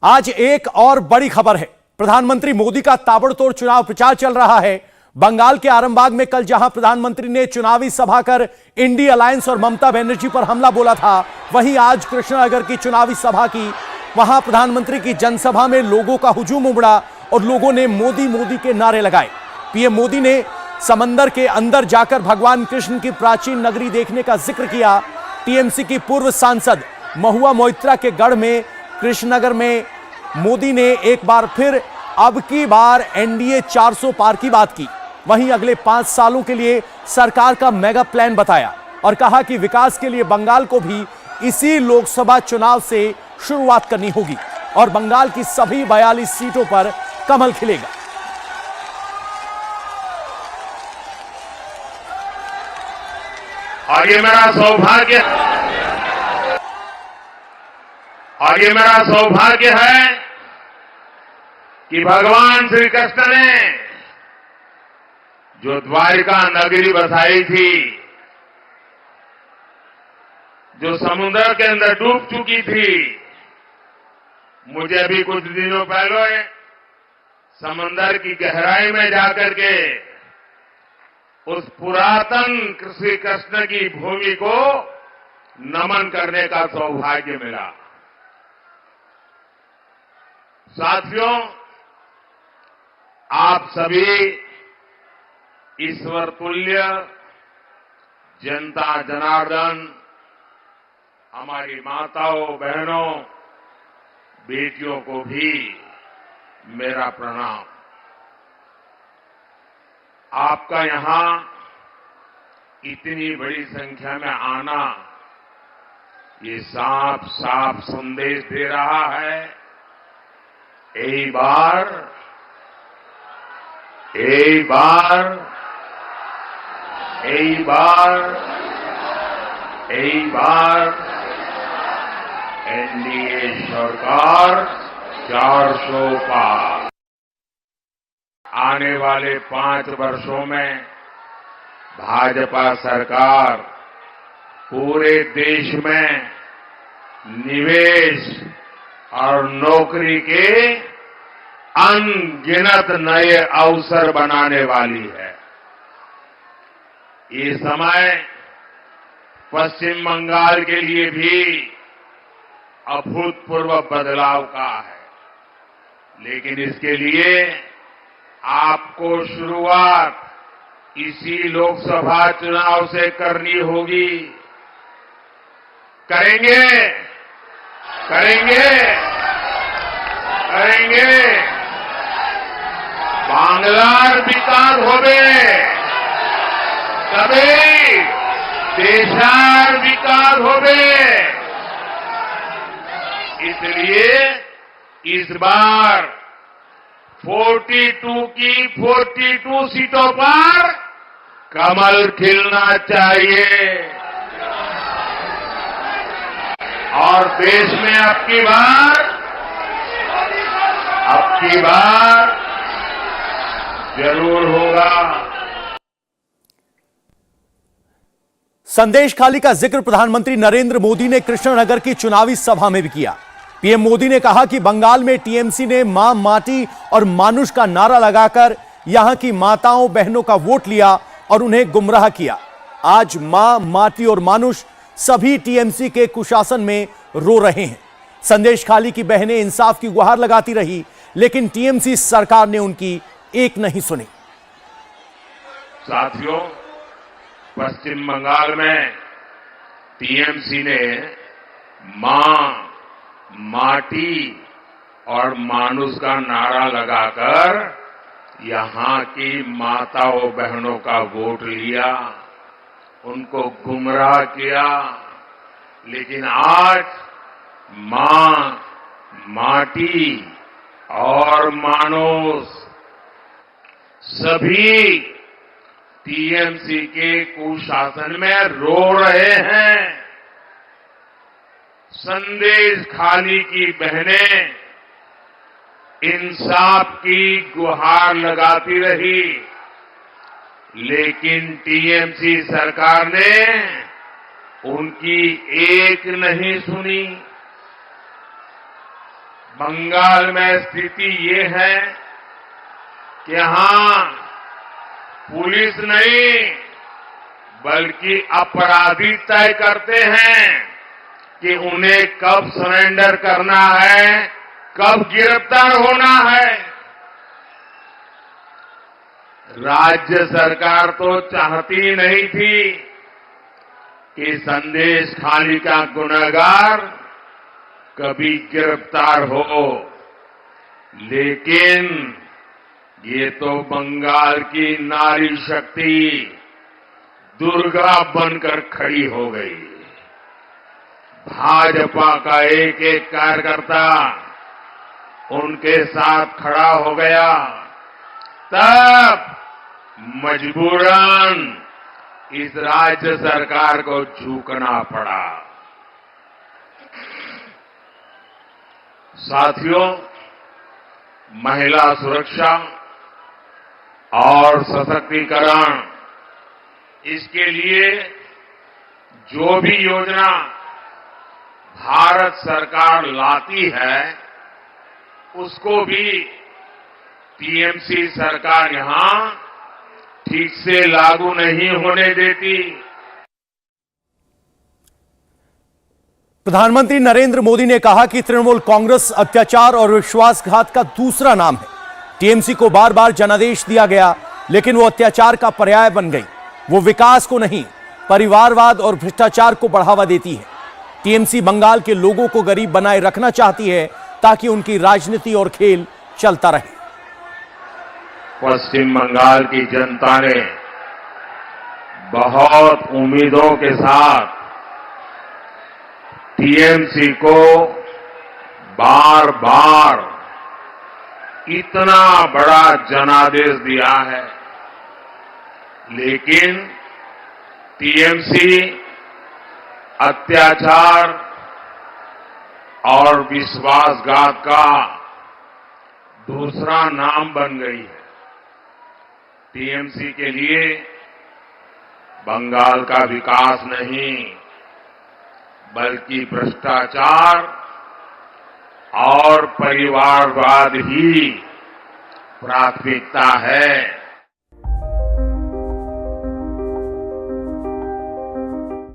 आज एक और बड़ी खबर है। प्रधानमंत्री मोदी का ताबड़तोड़ चुनाव प्रचार चल रहा है। बंगाल के आरामबाग में कल जहां प्रधानमंत्री ने चुनावी सभा कर इंडी अलायंस और ममता बनर्जी पर हमला बोला था, वहीं आज कृष्णनगर की चुनावी सभा की। वहां प्रधानमंत्री की जनसभा में लोगों का हुजूम उमड़ा और लोगों ने मोदी मोदी के नारे लगाए। पीएम मोदी ने समंदर के अंदर जाकर भगवान कृष्ण की प्राचीन नगरी देखने का जिक्र किया। टीएमसी की पूर्व सांसद महुआ मोइत्रा के गढ़ में कृष्णनगर में मोदी ने एक बार फिर अब की बार एनडीए 400 पार की बात की। वहीं अगले 5 सालों के लिए सरकार का मेगा प्लान बताया और कहा कि विकास के लिए बंगाल को भी इसी लोकसभा चुनाव से शुरुआत करनी होगी और बंगाल की सभी 42 सीटों पर कमल खिलेगा। और ये मेरा सौभाग्य है कि भगवान श्री कृष्ण ने जो द्वारिका नगरी बसाई थी, जो समुद्र के अंदर डूब चुकी थी, मुझे भी कुछ दिनों पहले समंदर की गहराई में जाकर के उस पुरातन श्री कृष्ण की भूमि को नमन करने का सौभाग्य मिला। साथियों, आप सभी ईश्वर तुल्य जनता जनार्दन, हमारी माताओं बहनों बेटियों को भी मेरा प्रणाम। आपका यहां इतनी बड़ी संख्या में आना ये साफ साफ संदेश दे रहा है, एक बार एनडीए सरकार 400 पार। आने वाले 5 वर्षों में भाजपा सरकार पूरे देश में निवेश और नौकरी के अनगिनत नए अवसर बनाने वाली है। ये समय पश्चिम बंगाल के लिए भी अभूतपूर्व बदलाव का है, लेकिन इसके लिए आपको शुरुआत इसी लोकसभा चुनाव से करनी होगी। करेंगे। बांग्लार विकास होबे तभी देशार विकास होबे। इसलिए इस बार 42 की 42 सीटों पर कमल खिलना चाहिए और देश में अब की बार जरूर होगा। संदेश खाली का जिक्र प्रधानमंत्री नरेंद्र मोदी ने कृष्णनगर की चुनावी सभा में भी किया। पीएम मोदी ने कहा कि बंगाल में टीएमसी ने मां, माटी और मानुष का नारा लगाकर यहां की माताओं बहनों का वोट लिया और उन्हें गुमराह किया। आज मां, माटी और मानुष सभी टीएमसी के कुशासन में रो रहे हैं। संदेश खाली की बहनें इंसाफ की गुहार लगाती रही, लेकिन टीएमसी सरकार ने उनकी एक नहीं सुनी। साथियों, पश्चिम बंगाल में टीएमसी ने मां, माटी और मानुष का नारा लगाकर यहां की माताओं बहनों का वोट लिया, उनको गुमराह किया। लेकिन आज मां, माटी और मानुष सभी टीएमसी के कुशासन में रो रहे हैं। संदेश खाली की बहनें इंसाफ की गुहार लगाती रही, लेकिन टीएमसी सरकार ने उनकी एक नहीं सुनी। बंगाल में स्थिति ये है कि यहां पुलिस नहीं बल्कि अपराधी तय करते हैं कि उन्हें कब सरेंडर करना है, कब गिरफ्तार होना है। राज्य सरकार तो चाहती नहीं थी कि संदेश खाली का गुनहगार कभी गिरफ्तार हो, लेकिन ये तो बंगाल की नारी शक्ति दुर्गा बनकर खड़ी हो गई। भाजपा का एक एक कार्यकर्ता उनके साथ खड़ा हो गया, तब मजबूरन इस राज्य सरकार को झुकना पड़ा। साथियों, महिला सुरक्षा और सशक्तिकरण, इसके लिए जो भी योजना भारत सरकार लाती है उसको भी टीएमसी सरकार यहां ठीक से लागू नहीं होने देती। प्रधानमंत्री नरेंद्र मोदी ने कहा कि तृणमूल कांग्रेस अत्याचार और विश्वासघात का दूसरा नाम है। टीएमसी को बार बार जनादेश दिया गया, लेकिन वो अत्याचार का पर्याय बन गई। वो विकास को नहीं, परिवारवाद और भ्रष्टाचार को बढ़ावा देती है। टीएमसी बंगाल के लोगों को गरीब बनाए रखना चाहती है ताकि उनकी राजनीति और खेल चलता रहे। पश्चिम बंगाल की जनता ने बहुत उम्मीदों के साथ टीएमसी को बार बार इतना बड़ा जनादेश दिया है, लेकिन टीएमसी अत्याचार और विश्वासघात का दूसरा नाम बन गई है। टीएमसी के लिए बंगाल का विकास नहीं बल्कि भ्रष्टाचार और परिवारवाद ही प्राथमिकता है।